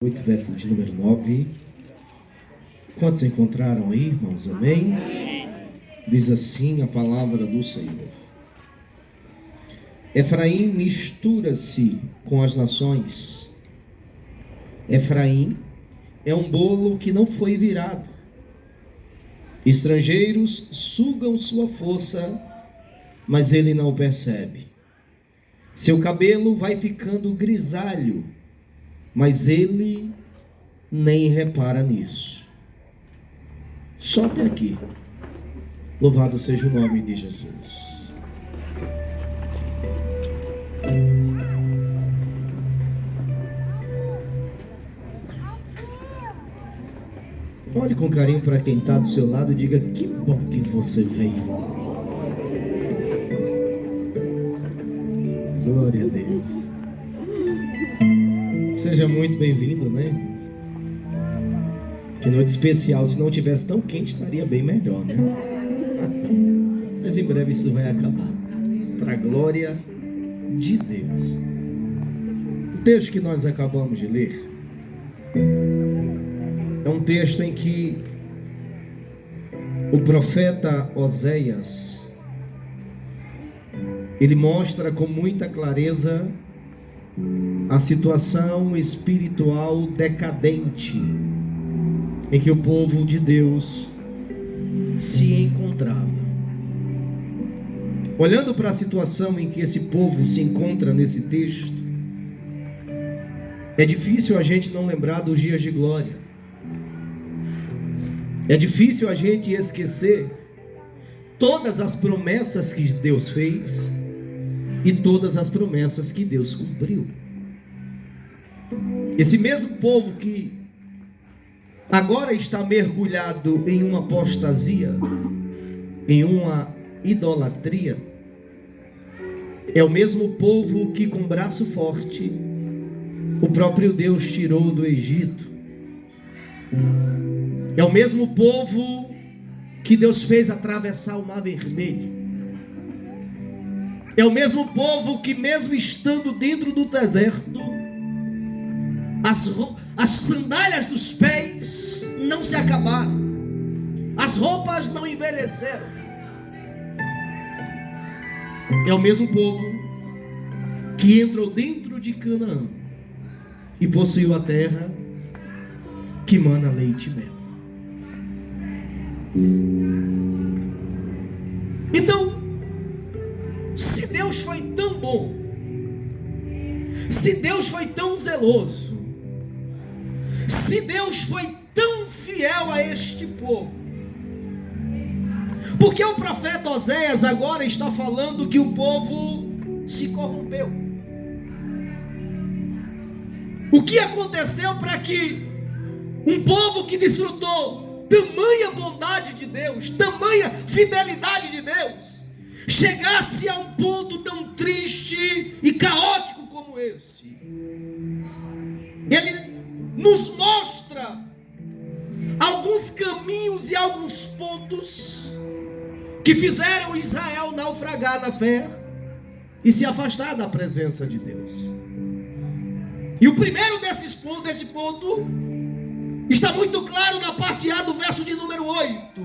8, verso de número 9. Quantos encontraram aí, irmãos? Amém? Diz assim a palavra do Senhor: Efraim mistura-se com as nações. Efraim é um bolo que não foi virado. Estrangeiros sugam sua força, mas ele não percebe. Seu cabelo vai ficando grisalho, mas ele nem repara nisso. Só até aqui. Louvado seja o nome de Jesus. Olhe com carinho para quem está do seu lado e diga: que bom que você veio. Glória a Deus. Seja muito bem-vindo, né? Que noite especial. Se não tivesse tão quente, estaria bem melhor, né? Mas em breve isso vai acabar, para a glória de Deus. O texto que nós acabamos de ler é um texto em que o profeta Oséias, ele mostra com muita clareza a situação espiritual decadente em que o povo de Deus se encontrava. Olhando para a situação em que esse povo se encontra nesse texto, é difícil a gente não lembrar dos dias de glória. É difícil a gente esquecer todas as promessas que Deus fez e todas as promessas que Deus cumpriu. Esse mesmo povo que agora está mergulhado em uma apostasia, em uma idolatria, é o mesmo povo que com braço forte o próprio Deus tirou do Egito. É o mesmo povo que Deus fez atravessar o Mar Vermelho. É o mesmo povo que, mesmo estando dentro do deserto, as sandálias dos pés não se acabaram, as roupas não envelheceram. É o mesmo povo que entrou dentro de Canaã e possuiu a terra que mana leite e mel. Então, se Deus foi tão bom, se Deus foi tão zeloso, se Deus foi tão fiel a este povo, porque o profeta Oséias agora está falando que o povo se corrompeu? O que aconteceu para que um povo que desfrutou tamanha bondade de Deus, tamanha fidelidade de Deus, chegasse a um ponto tão triste e caótico como esse? Ele nos mostra alguns caminhos e alguns pontos que fizeram Israel naufragar na fé e se afastar da presença de Deus. E o primeiro desse ponto está muito claro na parte A do verso de número 8.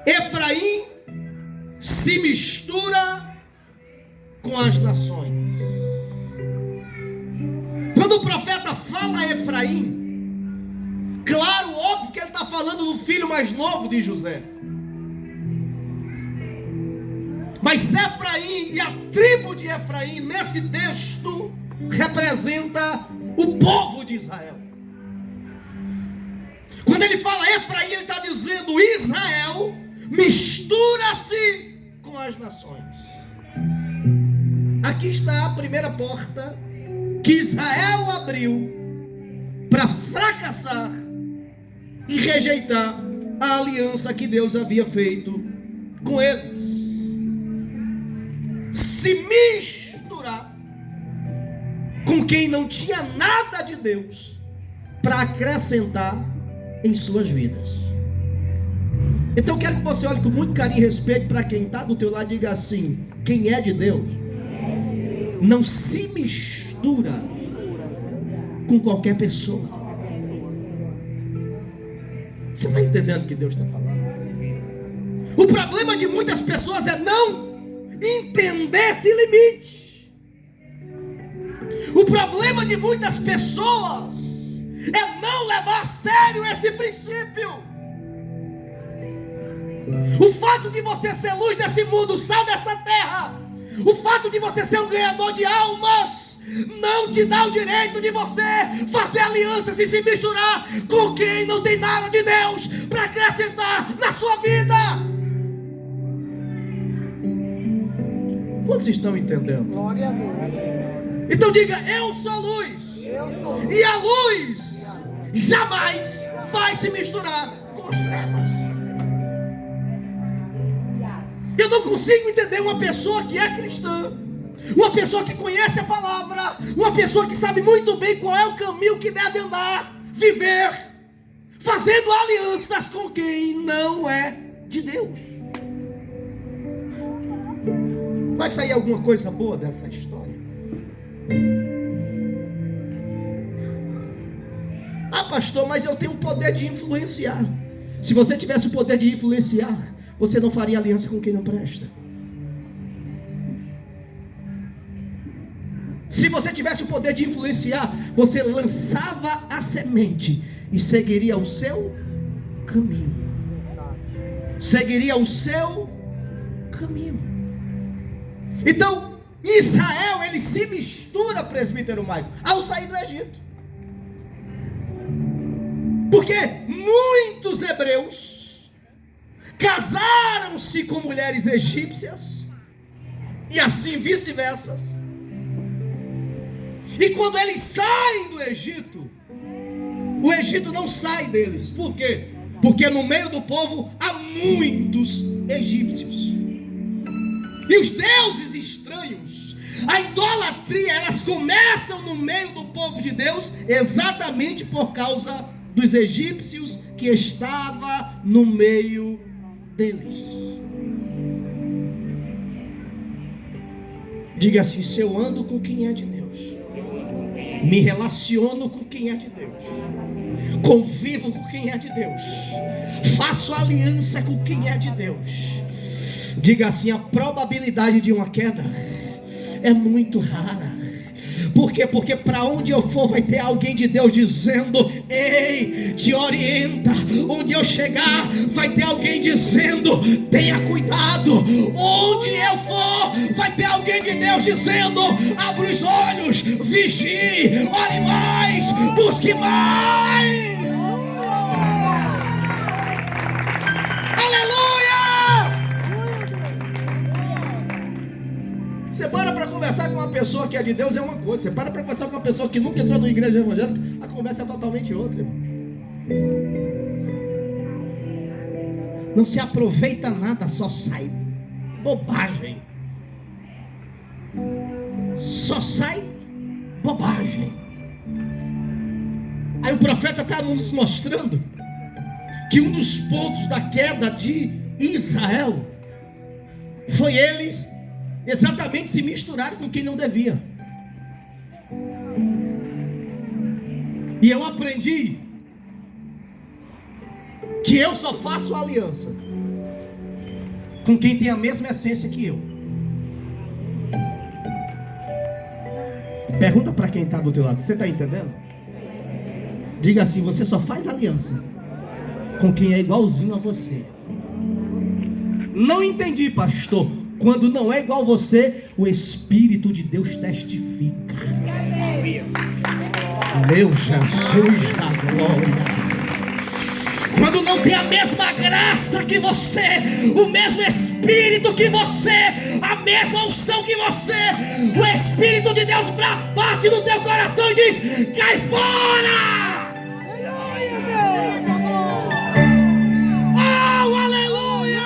Efraim se mistura com as nações. Quando o profeta fala Efraim, claro, óbvio que ele está falando do filho mais novo de José. Mas Efraim e a tribo de Efraim nesse texto representa o povo de Israel. Quando ele fala Efraim, ele está dizendo: Israel mistura-se com as nações. Aqui está a primeira porta que Israel abriu para fracassar e rejeitar a aliança que Deus havia feito com eles. Se misturar com quem não tinha nada de Deus para acrescentar em suas vidas. Então eu quero que você olhe com muito carinho e respeito para quem está do teu lado e diga assim: quem é de Deus não se mistura com qualquer pessoa. Você está entendendo o que Deus está falando? O problema de muitas pessoas é não entender esse limite. O problema de muitas pessoas é não levar a sério esse princípio. O fato de você ser luz desse mundo, sal dessa terra, o fato de você ser um ganhador de almas, não te dá o direito de você fazer alianças e se misturar com quem não tem nada de Deus para acrescentar na sua vida. Quantos estão entendendo? Glória a Deus. Então diga: eu sou luz. E a luz jamais vai se misturar com as trevas. Eu não consigo entender uma pessoa que é cristã, uma pessoa que conhece a palavra, uma pessoa que sabe muito bem qual é o caminho que deve andar, viver, fazendo alianças com quem não é de Deus. Vai sair alguma coisa boa dessa história? Ah, pastor, mas eu tenho o poder de influenciar. Se você tivesse o poder de influenciar, você não faria aliança com quem não presta. Se você tivesse o poder de influenciar, você lançava a semente e seguiria o seu caminho. Seguiria o seu caminho. Então, Israel, ele se mistura, presbítero Maico, ao sair do Egito. Porque muitos hebreus casaram-se com mulheres egípcias e assim vice-versa. E quando eles saem do Egito, o Egito não sai deles. Por quê? Porque no meio do povo há muitos egípcios. E os deuses estranhos, a idolatria, elas começam no meio do povo de Deus exatamente por causa dos egípcios que estava no meio deles. Diga assim: se eu ando com quem é de Deus, me relaciono com quem é de Deus, convivo com quem é de Deus, faço aliança com quem é de Deus, diga assim: a probabilidade de uma queda é muito rara. Por quê? Porque para onde eu for vai ter alguém de Deus dizendo: ei, te orienta. Onde eu chegar vai ter alguém dizendo: tenha cuidado. Onde eu for vai ter alguém de Deus dizendo: abre os olhos, vigie, ore mais, busque mais. Você para conversar com uma pessoa que é de Deus é uma coisa. Você para conversar com uma pessoa que nunca entrou numa igreja evangélica, a conversa é totalmente outra, irmão. Não se aproveita nada, só sai bobagem. Só sai bobagem. Aí o profeta está nos mostrando que um dos pontos da queda de Israel foi eles exatamente se misturaram com quem não devia. E eu aprendi que eu só faço aliança com quem tem a mesma essência que eu. Pergunta para quem está do teu lado: você está entendendo? Diga assim: você só faz aliança com quem é igualzinho a você. Não entendi, pastor. Quando não é igual você, o Espírito de Deus testifica. Meu Jesus da glória. Quando não tem a mesma graça que você, o mesmo Espírito que você, a mesma unção que você, o Espírito de Deus bate no teu coração e diz: cai fora! Oh, aleluia!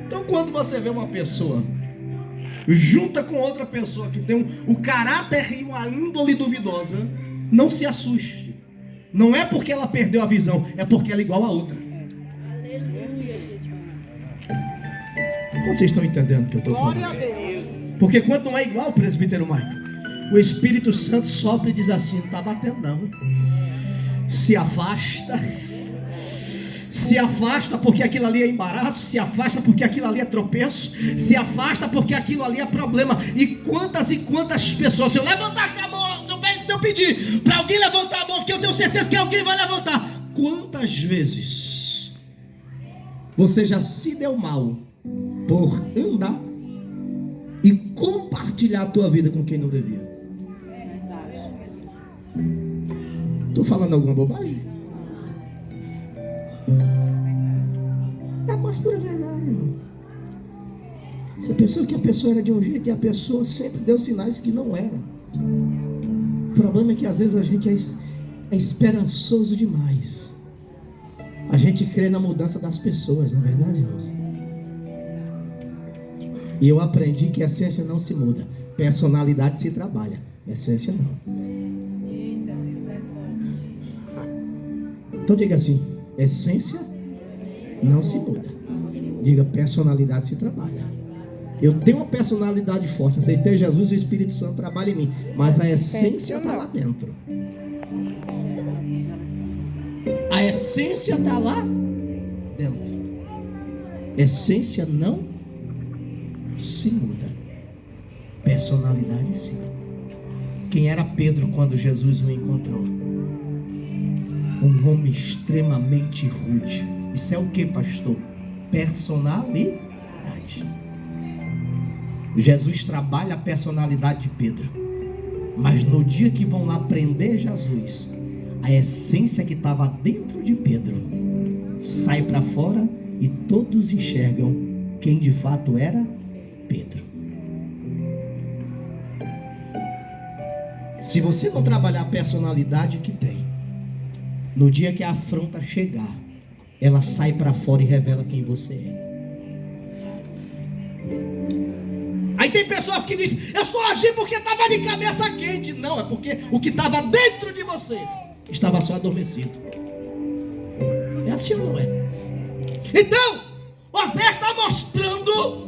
Então, quando você vê uma pessoa junta com outra pessoa que tem o caráter e uma índole duvidosa, não se assuste. Não é porque ela perdeu a visão, é porque ela é igual a outra. Vocês estão entendendo o que eu estou falando? Porque quando não é igual, presbítero Michael, o Espírito Santo sopra e diz assim: não está batendo não. Se afasta. Se afasta porque aquilo ali é embaraço. Se afasta porque aquilo ali é tropeço. Se afasta porque aquilo ali é problema. E quantas pessoas, se eu levantar a mão, se eu pedir para alguém levantar a mão, porque eu tenho certeza que alguém vai levantar, quantas vezes você já se deu mal por andar e compartilhar a tua vida com quem não devia? Estou falando alguma bobagem? É a mais pura verdade, irmão. Você pensou que a pessoa era de um jeito e a pessoa sempre deu sinais que não era. O problema é que às vezes a gente é esperançoso demais. A gente crê na mudança das pessoas, não é verdade, irmãos? E eu aprendi que a essência não se muda, personalidade se trabalha, essência não. Então diga assim: essência não se muda. Diga: personalidade se trabalha. Eu tenho uma personalidade forte, aceitei Jesus e o Espírito Santo trabalha em mim, mas a essência está lá dentro. A essência está lá dentro. Essência não se muda, personalidade sim. Quem era Pedro quando Jesus o encontrou? Um homem extremamente rude. Isso é o que, pastor? Personalidade. Jesus trabalha a personalidade de Pedro, mas no dia que vão lá prender Jesus, a essência que estava dentro de Pedro sai para fora e todos enxergam quem de fato era Pedro. Se você não trabalhar a personalidade que tem, no dia que a afronta chegar, ela sai para fora e revela quem você é. Aí tem pessoas que dizem: eu só agi porque estava de cabeça quente. Não, é porque o que estava dentro de você estava só adormecido. É assim ou não é? Então, Osés está mostrando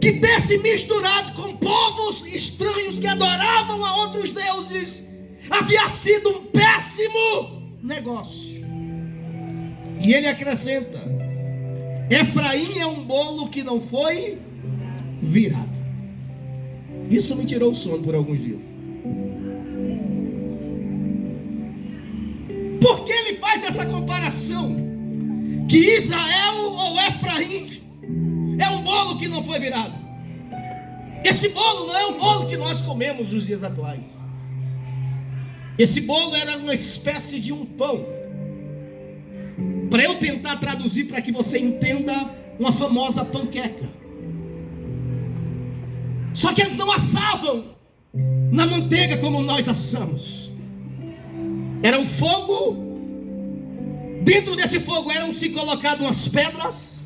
que ter se misturado com povos estranhos que adoravam a outros deuses havia sido um péssimo negócio. E ele acrescenta: Efraim é um bolo que não foi virado. Isso me tirou o sono por alguns dias. Por que ele faz essa comparação? Que Israel ou Efraim é um bolo que não foi virado. Esse bolo não é o bolo que nós comemos nos dias atuais. Esse bolo era uma espécie de um pão. Para eu tentar traduzir para que você entenda, uma famosa panqueca. Só que eles não assavam na manteiga como nós assamos. Era um fogo. Dentro desse fogo eram-se colocadas umas pedras.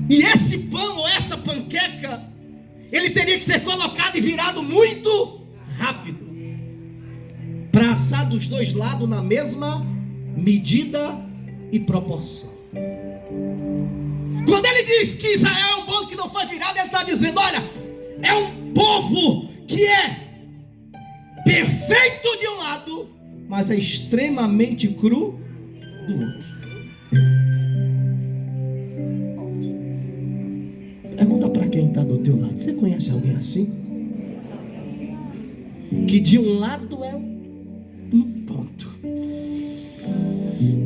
E esse pão ou essa panqueca, ele teria que ser colocado e virado muito rápido, para assar dos dois lados na mesma medida e proporção. Quando ele diz que Israel é um bolo que não foi virado, ele está dizendo: olha, é um povo que é perfeito de um lado, mas é extremamente cru do outro. Pergunta para quem está do teu lado: você conhece alguém assim? Que de um lado é um ponto,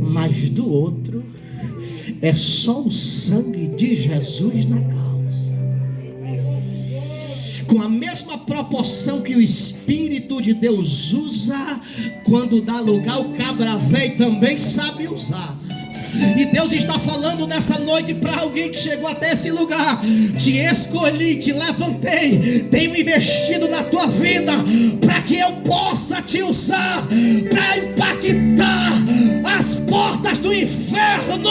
mas do outro é só o sangue de Jesus na causa. Com a mesma proporção que o Espírito de Deus usa quando dá lugar, o cabra velho também sabe usar. E Deus está falando nessa noite para alguém que chegou até esse lugar: te escolhi, te levantei, tenho investido na tua vida para que eu possa te usar para impactar as portas do inferno.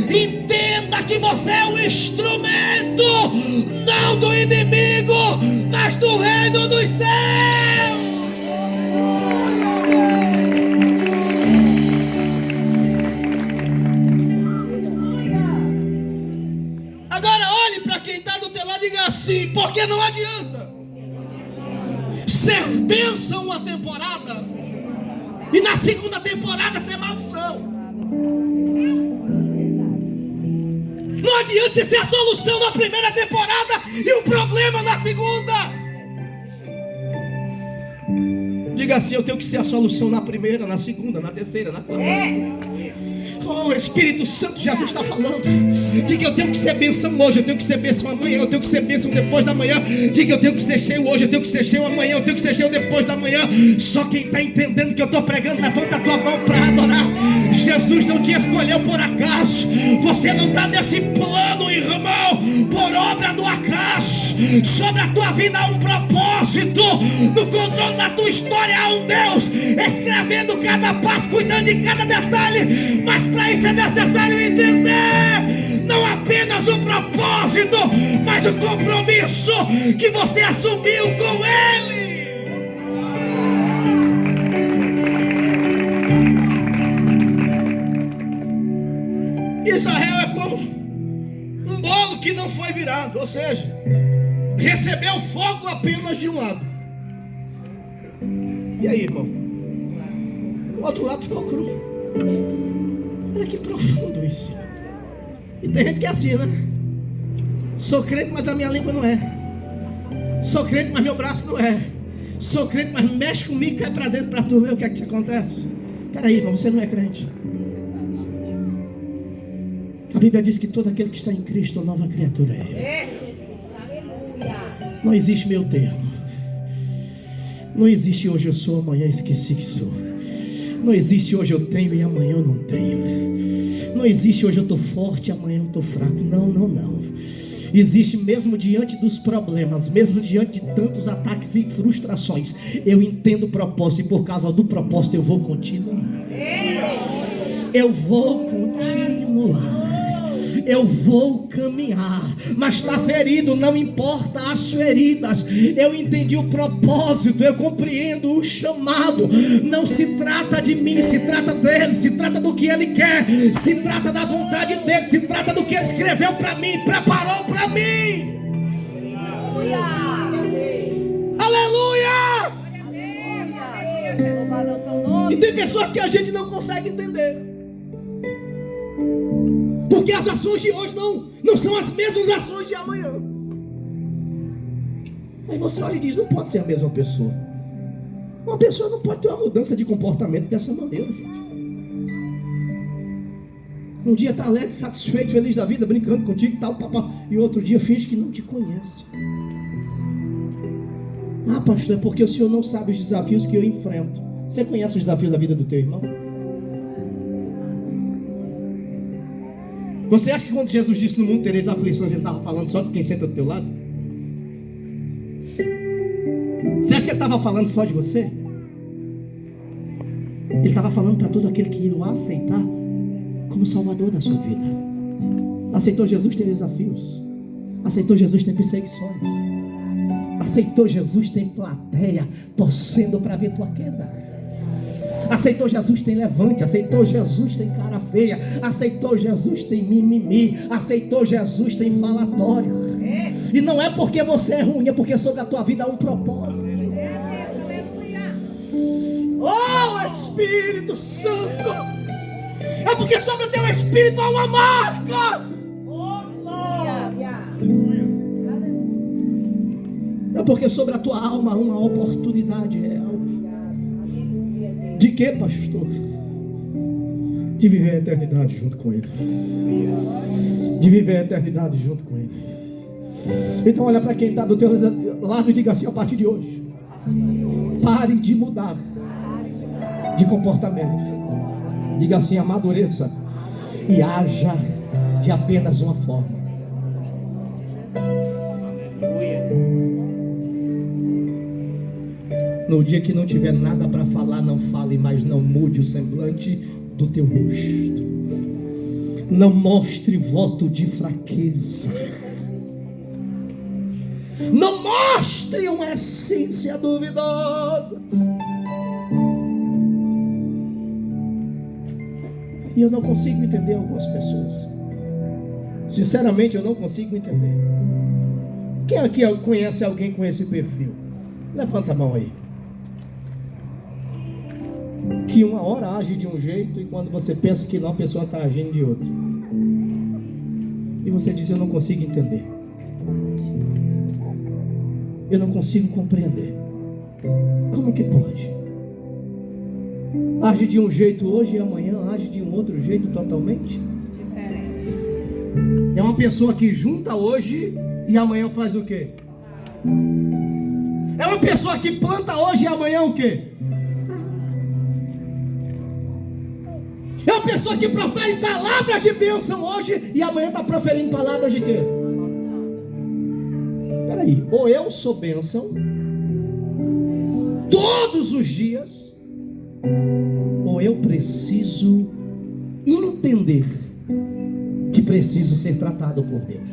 Entenda que você é um instrumento, não do inimigo, mas do reino dos céus. assim, porque não adianta ser bênção uma temporada e na segunda temporada ser maldição. Não adianta você ser a solução na primeira temporada e o problema na segunda. Diga assim: eu tenho que ser a solução na primeira, na segunda, na terceira, na quarta. Oh, Espírito Santo, Jesus está falando. Diga: eu tenho que ser bênção hoje, eu tenho que ser bênção amanhã, eu tenho que ser bênção depois da manhã. Diga: eu tenho que ser cheio hoje, eu tenho que ser cheio amanhã, eu tenho que ser cheio depois da manhã. Só quem está entendendo que eu estou pregando, levanta a tua mão para adorar. Jesus não te escolheu por acaso. Você não está nesse plano, irmão, por obra do acaso. Sobre a tua vida há um propósito. No controle da tua história há um Deus escrevendo cada passo, cuidando de cada detalhe. Mas para isso é necessário entender não apenas o propósito, mas o compromisso que você assumiu com Ele. Israel é como um bolo que não foi virado, ou seja, recebeu fogo apenas de um lado. E aí, irmão? O outro lado ficou cru. Olha que profundo isso. E tem gente que é assim, né? Sou crente, mas a minha língua não é. Sou crente, mas meu braço não é. Sou crente, mas mexe comigo e cai pra dentro pra tu ver o que é que te acontece. Peraí, irmão, você não é crente. A Bíblia diz que todo aquele que está em Cristo, nova criatura é. Não existe meio termo. Não existe hoje eu sou, amanhã esqueci que sou. Não existe hoje eu tenho e amanhã eu não tenho. Não existe hoje eu estou forte e amanhã eu estou fraco. Não, não, não. Existe mesmo diante dos problemas, mesmo diante de tantos ataques e frustrações, eu entendo o propósito e por causa do propósito eu vou continuar. Eu vou continuar. Eu vou caminhar, mas está ferido, não importa as feridas. Eu entendi o propósito, eu compreendo o chamado. Não se trata de mim, se trata dele, se trata do que ele quer, se trata da vontade dele, se trata do que ele escreveu para mim, preparou para mim. Aleluia! E tem pessoas que a gente não consegue entender. Porque as ações de hoje não são as mesmas ações de amanhã. Aí você olha e diz: não pode ser a mesma pessoa. Uma pessoa não pode ter uma mudança de comportamento dessa maneira, gente. Um dia está alegre, satisfeito, feliz da vida, brincando contigo e tal, papá. E outro dia finge que não te conhece. Ah, pastor, é porque o senhor não sabe os desafios que eu enfrento. Você conhece os desafios da vida do teu irmão? Você acha que quando Jesus disse no mundo tereis aflições, ele estava falando só de quem senta do teu lado? Você acha que ele estava falando só de você? Ele estava falando para todo aquele que o aceitar como salvador da sua vida. Aceitou Jesus, tem desafios. Aceitou Jesus, tem perseguições. Aceitou Jesus, tem plateia torcendo para ver tua queda. Aceitou Jesus, tem levante. Aceitou Jesus, tem cara feia. Aceitou Jesus, tem mimimi. Aceitou Jesus, tem falatório. E não é porque você é ruim, é porque sobre a tua vida há um propósito. Oh, Espírito Santo! É porque sobre o teu espírito há uma marca. É porque sobre a tua alma há uma oportunidade real. De que, pastor? De viver a eternidade junto com Ele. De viver a eternidade junto com Ele. Então olha para quem está do teu lado e diga assim: a partir de hoje, pare de mudar de comportamento. Diga assim: amadureça e haja de apenas uma forma. No dia que não tiver nada para falar, não fale, mas não mude o semblante do teu rosto. Não mostre voto de fraqueza. Não mostre uma essência duvidosa. E eu não consigo entender algumas pessoas. Sinceramente, eu não consigo entender. Quem aqui conhece alguém com esse perfil? Levanta a mão aí. Que uma hora age de um jeito e quando você pensa que não, a pessoa está agindo de outro. E você diz: eu não consigo entender. Eu não consigo compreender. Como que pode? Age de um jeito hoje e amanhã age de um outro jeito totalmente diferente. É uma pessoa que junta hoje e amanhã faz o quê? É uma pessoa que planta hoje e amanhã o quê? É uma pessoa que profere palavras de bênção hoje e amanhã está proferindo palavras de quê? Peraí, ou eu sou bênção todos os dias, ou eu preciso entender que preciso ser tratado por Deus.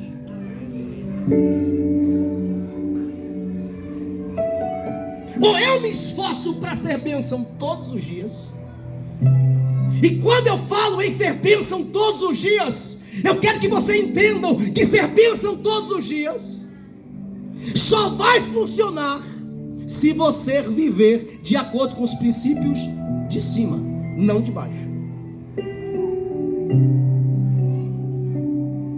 Ou eu me esforço para ser bênção todos os dias, e quando eu falo em ser bênção todos os dias, eu quero que vocês entendam que ser bênção todos os dias só vai funcionar se você viver de acordo com os princípios de cima, não de baixo.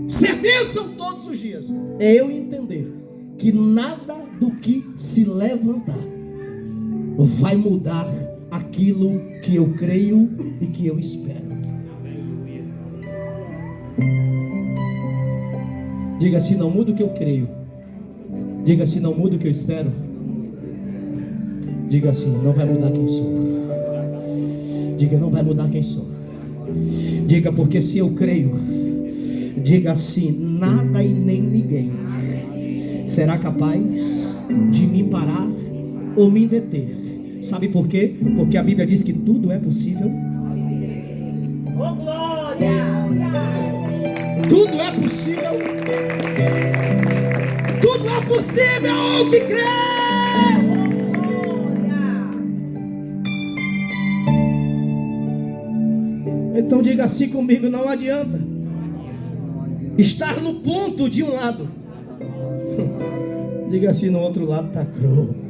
Ser bênção todos os dias é eu entender que nada do que se levantar vai mudar aquilo que eu creio e que eu espero. Diga assim: não muda o que eu creio. Diga assim: não muda o que eu espero. Diga assim: não vai mudar quem sou. Diga: não vai mudar quem sou. Diga: porque se eu creio. Diga assim: nada e nem ninguém será capaz de me parar ou me deter. Sabe por quê? Porque a Bíblia diz que tudo é possível. Oh, glória! Tudo é possível. Tudo é possível ao que crê. Então diga assim comigo: não adianta estar no ponto de um lado. Diga assim: no outro lado está cru.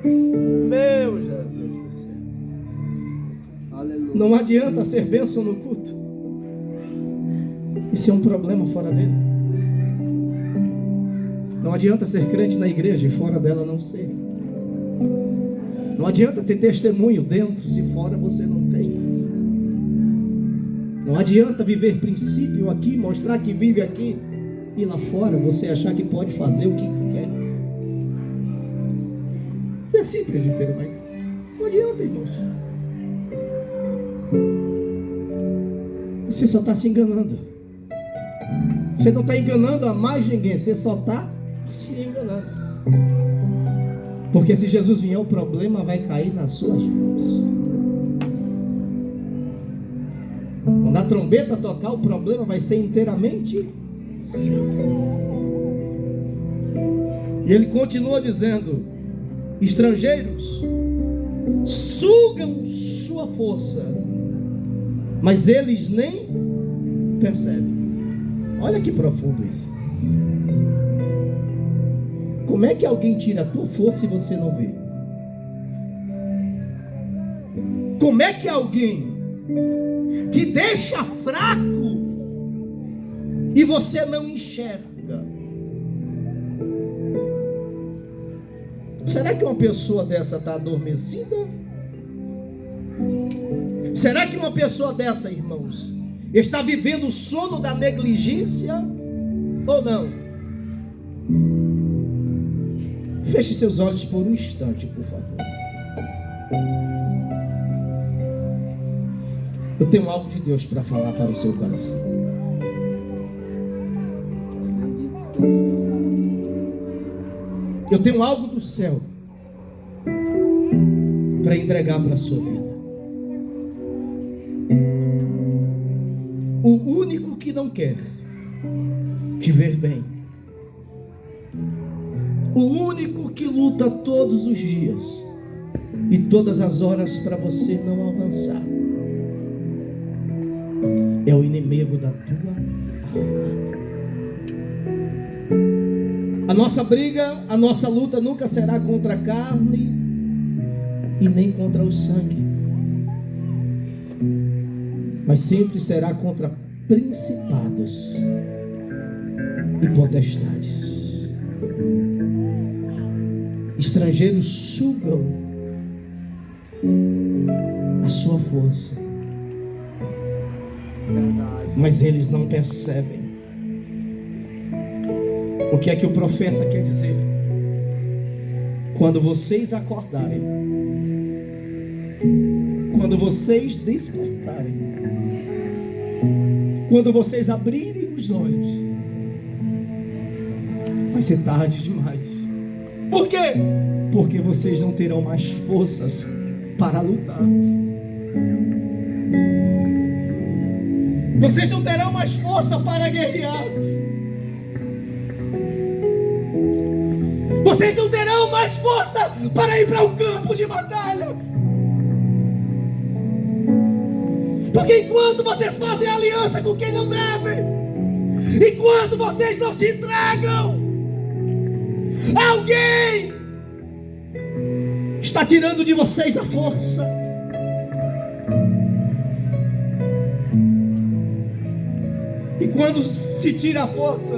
Meu Jesus do céu. Aleluia. Não adianta ser bênção no culto e ser um problema fora dele. Não adianta ser crente na igreja e fora dela não ser. Não adianta ter testemunho dentro se fora você não tem. Não adianta viver princípio aqui, mostrar que vive aqui e lá fora você achar que pode fazer o que quer. É assim, presbítero, mas não adianta, irmãos. Você só está se enganando. Você não está enganando a mais ninguém, você só está se enganando. Porque se Jesus vier, o problema vai cair nas suas mãos. Quando a trombeta tocar, o problema vai ser inteiramente seu. E ele continua dizendo: estrangeiros sugam sua força, mas eles nem percebem. Olha que profundo isso. Como é que alguém tira a tua força e você não vê? Como é que alguém te deixa fraco e você não enxerga? Será que uma pessoa dessa está adormecida? Será que uma pessoa dessa, irmãos, está vivendo o sono da negligência ou não? Feche seus olhos por um instante, por favor. Eu tenho algo de Deus para falar para o seu coração. Eu tenho algo do céu para entregar para a sua vida. O único que não quer te ver bem, o único que luta todos os dias e todas as horas para você não avançar, é o inimigo da tua alma. A nossa briga, a nossa luta nunca será contra a carne e nem contra o sangue, mas sempre será contra principados e potestades. Estrangeiros sugam a sua força, mas eles não percebem. O que é que o profeta quer dizer? Quando vocês acordarem, quando vocês despertarem, quando vocês abrirem os olhos, vai ser tarde demais. Por quê? Porque vocês não terão mais forças para lutar. Vocês não terão mais força para guerrear. Vocês não terão mais força para ir para um campo de batalha. Porque enquanto vocês fazem aliança com quem não deve, enquanto vocês não se entregam, alguém está tirando de vocês a força. E quando se tira a força,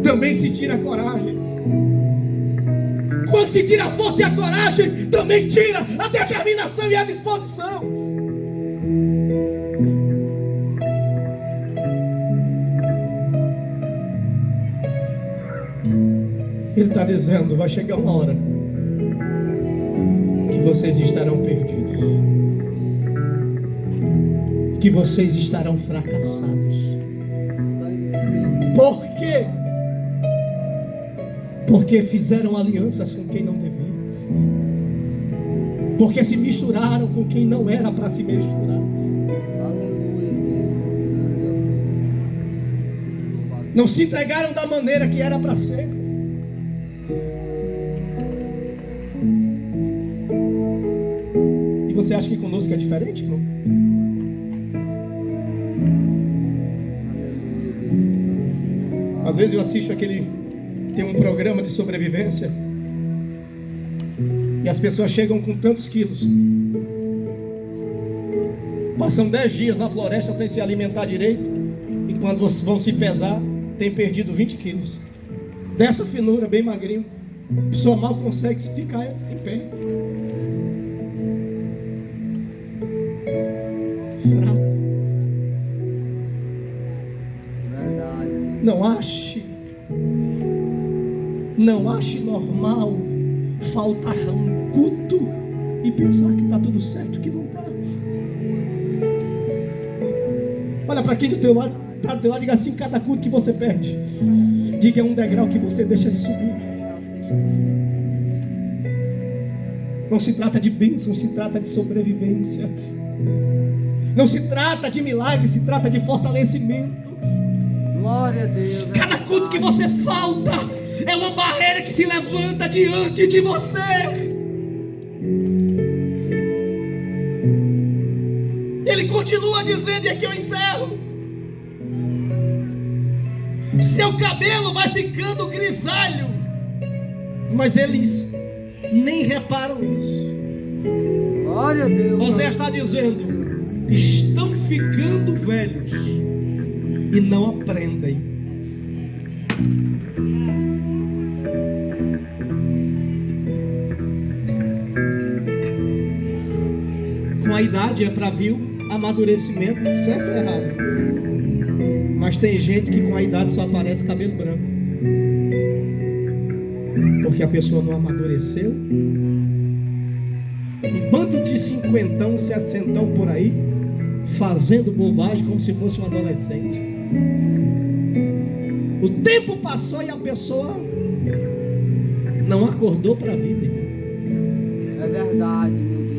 também se tira a coragem. Quando se tira a força e a coragem, também tira a determinação e a disposição. Ele está dizendo, vai chegar uma hora que vocês estarão perdidos, que vocês estarão fracassados. Por quê? Porque fizeram alianças com quem não devia, porque se misturaram com quem não era para se misturar. Não se entregaram da maneira que era para ser. E você acha que conosco é diferente, não? Às vezes eu assisto tem um programa de sobrevivência e as pessoas chegam com tantos quilos, passam 10 dias na floresta sem se alimentar direito, e quando vão se pesar, tem perdido 20 quilos, dessa finura, bem magrinho. A pessoa mal consegue ficar em pé, fraco. Não ache normal faltar um culto e pensar que está tudo certo, que não está. Olha para quem do teu lado está do teu lado, diga assim: cada culto que você perde, diga, é um degrau que você deixa de subir. Não se trata de bênção, se trata de sobrevivência. Não se trata de milagre, se trata de fortalecimento. Glória a Deus. Cada culto que você falta é uma barreira que se levanta diante de você. Ele continua dizendo, e aqui eu encerro: seu cabelo vai ficando grisalho, mas eles nem reparam isso. Glória a Deus. José está dizendo: estão ficando velhos e não aprendem. Com a idade é para vir o amadurecimento, certo ou errado? Mas tem gente que com a idade só aparece cabelo branco, porque a pessoa não amadureceu. Um bando de cinquentão, sessentão por aí, fazendo bobagem como se fosse um adolescente. O tempo passou e a pessoa não acordou para a vida. É verdade, meu Deus.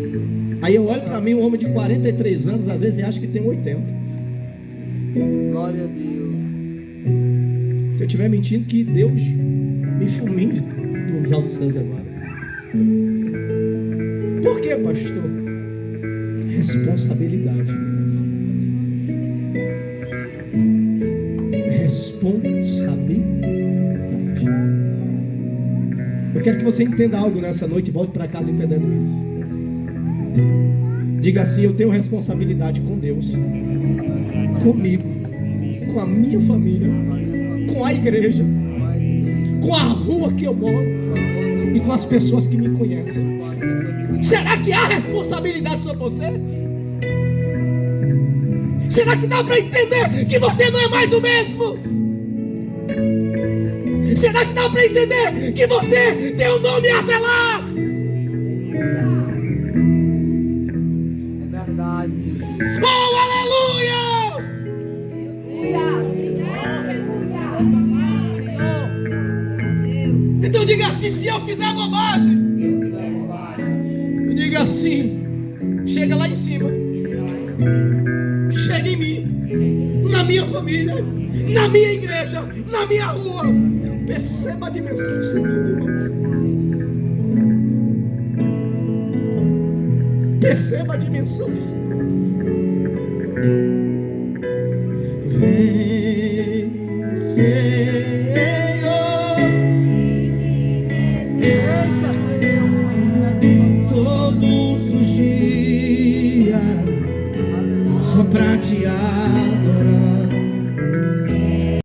Aí eu olho para mim, um homem de 43 anos, às vezes acha que tem 80. Glória a Deus. Se eu estiver mentindo, que Deus me fulmine dos altos céus agora. Por que, pastor? Responsabilidade. Responsabilidade. Eu quero que você entenda algo nessa noite e volte para casa entendendo isso. Diga assim: eu tenho responsabilidade com Deus, comigo, com a minha família, com a igreja, com a rua que eu moro e com as pessoas que me conhecem. Será que há responsabilidade sobre você? Será que dá para entender que você não é mais o mesmo? Será que dá para entender que você tem um nome a zelar? É verdade. Oh, aleluia! Então diga assim: se eu fizer bobagem, diga assim: chega lá em cima, chega em mim, na minha família, na minha igreja, na minha rua. Perceba a dimensão disso tudo, irmão. Perceba a dimensão disso tudo. Vem, Senhor, todos os dias, só pra te adorar.